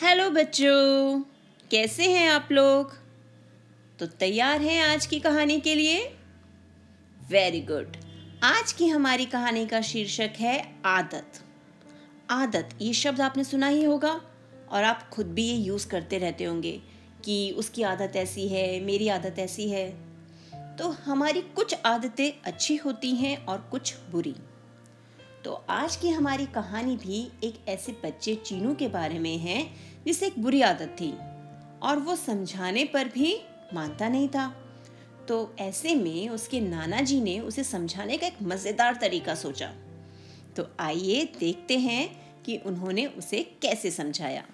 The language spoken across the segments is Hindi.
हेलो बच्चों, कैसे हैं आप लोग? तो तैयार हैं आज की कहानी के लिए? Very good. आज की हमारी कहानी का शीर्षक है आदत। आदत ये शब्द आपने सुना ही होगा और आप खुद भी ये यूज़ करते रहते होंगे कि उसकी आदत ऐसी है, मेरी आदत ऐसी है। तो हमारी कुछ आदतें अच्छी होती हैं और कुछ बुरी। तो आज की हमारी कहानी भी एक ऐसे बच्चे चीनू के बारे में है जिसे एक बुरी आदत थी और वो समझाने पर भी मानता नहीं था। तो ऐसे में उसके नाना जी ने उसे समझाने का एक मजेदार तरीका सोचा। तो आइए देखते हैं कि उन्होंने उसे कैसे समझाया।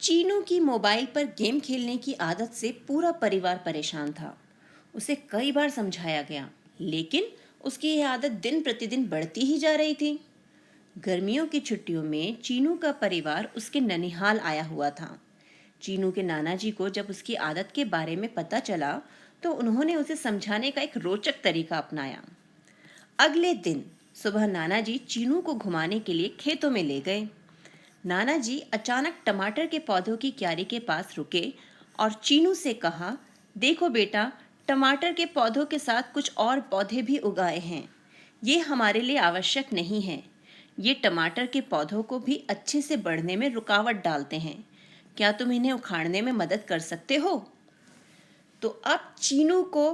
चीनू की मोबाइल पर गेम खेलने की आदत से पूरा परिवार परेशान था। उसे कई बार समझाया गया, लेकिन उसकी यह आदत दिन प्रतिदिन बढ़ती ही जा रही थी। गर्मियों की छुट्टियों में चीनू का परिवार उसके ननिहाल आया हुआ था। चीनू के नाना जी को जब उसकी आदत के बारे में पता चला, तो उन्होंने उसे समझाने का एक रोचक तरीका अपनाया। अगले दिन सुबह नाना जी चीनू को घुमाने के लिए खेतों में ले गए। नाना जी अचानक टमाटर के पौधों की क्यारी के पास रुके और चीनू से कहा, देखो बेटा, टमाटर के पौधों के साथ कुछ और पौधे भी उगाए हैं। ये हमारे लिए आवश्यक नहीं है। ये टमाटर के पौधों को भी अच्छे से बढ़ने में रुकावट डालते हैं। क्या तुम इन्हें उखाड़ने में मदद कर सकते हो? तो अब चीनू को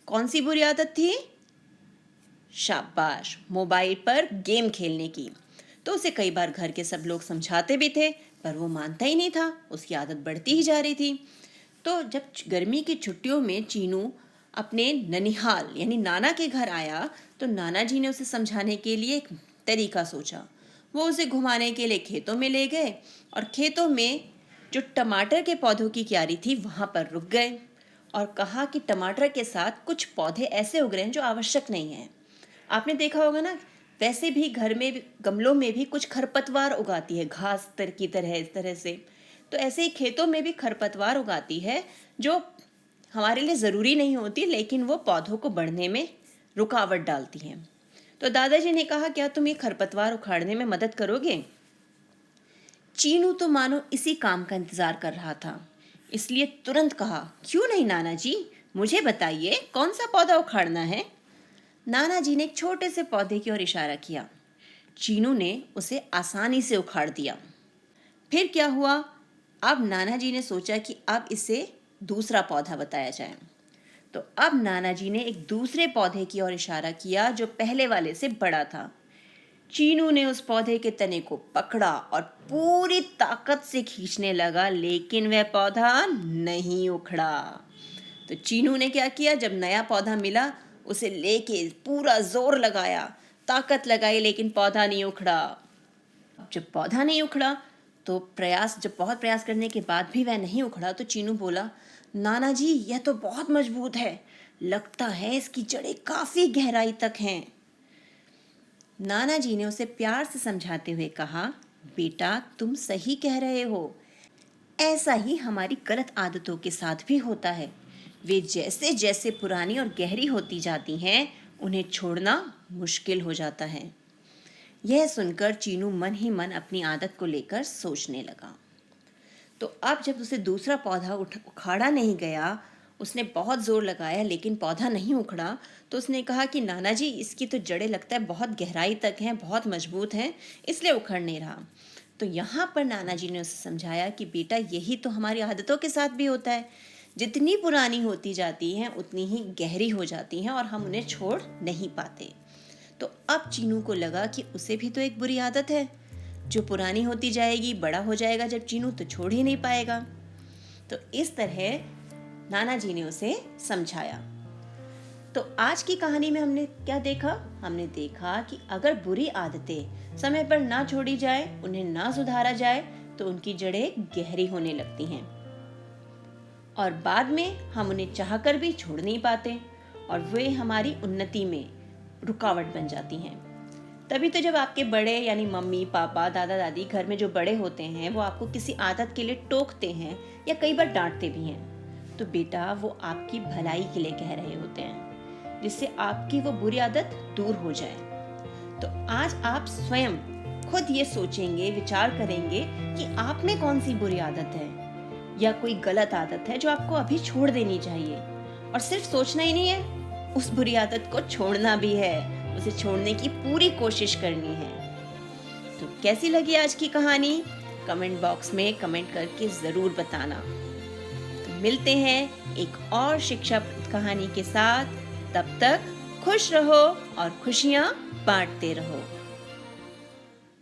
कौन सी बुरी आदत थी? शाबाश, मोबाइल पर गेम खेलने की। तो उसे कई बार घर के सब लोग समझाते भी थे, पर वो मानता ही नहीं था। उसकी आदत बढ़ती ही जा रही थी। तो जब गर्मी की छुट्टियों में चीनू अपने ननिहाल यानी नाना के घर आया, तो नाना जी ने उसे समझाने के लिए एक तरीका सोचा। वो उसे घुमाने के लिए खेतों में ले गए और खेतों में जो टमाटर के पौधों की क्यारी थी वहां पर रुक गए और कहा कि टमाटर के साथ कुछ पौधे ऐसे उग रहे हैं जो आवश्यक नहीं है। आपने देखा होगा ना, वैसे भी घर में गमलों में भी कुछ खरपतवार उगाती है, घास की तरह, इस तरह से। तो ऐसे ही खेतों में भी खरपतवार उगाती है जो हमारे लिए ज़रूरी नहीं होती, लेकिन वो पौधों को बढ़ने में रुकावट डालती हैं। तो दादाजी ने कहा, क्या तुम ये खरपतवार उखाड़ने में मदद करोगे? चीनू तो मानो इसी काम का इंतजार कर रहा था, इसलिए तुरंत कहा, क्यों नहीं नाना जी, मुझे बताइए कौन सा पौधा उखाड़ना है। नाना जी ने एक छोटे से पौधे की ओर इशारा किया। चीनू ने उसे आसानी से उखाड़ दिया। फिर क्या हुआ? अब नाना जी ने सोचा कि अब इसे दूसरा पौधा बताया जाए। तो अब नाना जी ने एक दूसरे पौधे की ओर इशारा किया जो पहले वाले से बड़ा था। चीनू ने उस पौधे के तने को पकड़ा और पूरी ताकत से खींचने लगा, लेकिन वह पौधा नहीं उखड़ा। तो चीनू ने क्या किया, जब नया पौधा मिला उसे लेके पूरा जोर लगाया, ताकत लगाई, लेकिन पौधा नहीं उखड़ा। जब पौधा नहीं उखड़ा तो जब बहुत प्रयास करने के बाद भी वह नहीं उखड़ा, तो चीनू बोला, नाना जी, यह तो बहुत मजबूत है, लगता है इसकी जड़ें काफी गहराई तक हैं। नाना जी ने उसे प्यार से समझाते हुए कहा, बेटा, तुम सही कह रहे हो। ऐसा ही हमारी गलत आदतों के साथ भी होता है। वे जैसे जैसे पुरानी और गहरी होती जाती हैं, उन्हें छोड़ना मुश्किल हो जाता है। यह सुनकर चीनू मन ही मन अपनी आदत को लेकर सोचने लगा। तो अब जब उसे दूसरा पौधा उखाड़ा नहीं गया, उसने बहुत जोर लगाया लेकिन पौधा नहीं उखड़ा, तो उसने कहा कि नाना जी, इसकी तो जड़ें लगता है बहुत गहराई तक हैं, बहुत मजबूत हैं, इसलिए उखड़ नहीं रहा। तो यहाँ पर नाना जी ने उसे समझाया कि बेटा, यही तो हमारी आदतों के साथ भी होता है। जितनी पुरानी होती जाती हैं उतनी ही गहरी हो जाती हैं और हम उन्हें छोड़ नहीं पाते। तो अब चीनू को लगा कि उसे भी तो एक बुरी आदत है जो पुरानी होती जाएगी, बड़ा हो जाएगा जब चीनू, तो छोड़ ही नहीं पाएगा। तो इस तरह नाना जी ने उसे समझाया। तो आज की कहानी में हमने क्या देखा? हमने देखा कि अगर बुरी आदतें समय पर ना छोड़ी जाए, उन्हें ना सुधारा जाए, तो उनकी जड़ें गहरी होने लगती हैं और बाद में हम उन्हें चाहकर भी छोड़ नहीं पाते और वे हमारी उन्नति में रुकावट बन जाती हैं। तभी तो जब आपके बड़े यानी मम्मी पापा दादा दादी घर में जो बड़े होते हैं, वो आपको किसी आदत के लिए टोकते हैं या कई बार डांटते भी हैं, तो बेटा, वो आपकी भलाई के लिए कह रहे होते हैं, जिससे आपकी वो बुरी आदत दूर हो जाए। तो आज आप स्वयं खुद ये सोचेंगे, विचार करेंगे कि आप में कौन सी बुरी आदत है या कोई गलत आदत है जो आपको अभी छोड़ देनी चाहिए। और सिर्फ सोचना ही नहीं है, उस बुरी आदत को छोड़ना भी है, उसे छोड़ने की पूरी कोशिश करनी है। तो कैसी लगी आज की कहानी? कमेंट बॉक्स में कमेंट करके ज़रूर बताना। तो मिलते हैं एक और शिक्षाप्रद कहानी के साथ। तब तक खुश रहो और खुशियाँ बांटते रहो।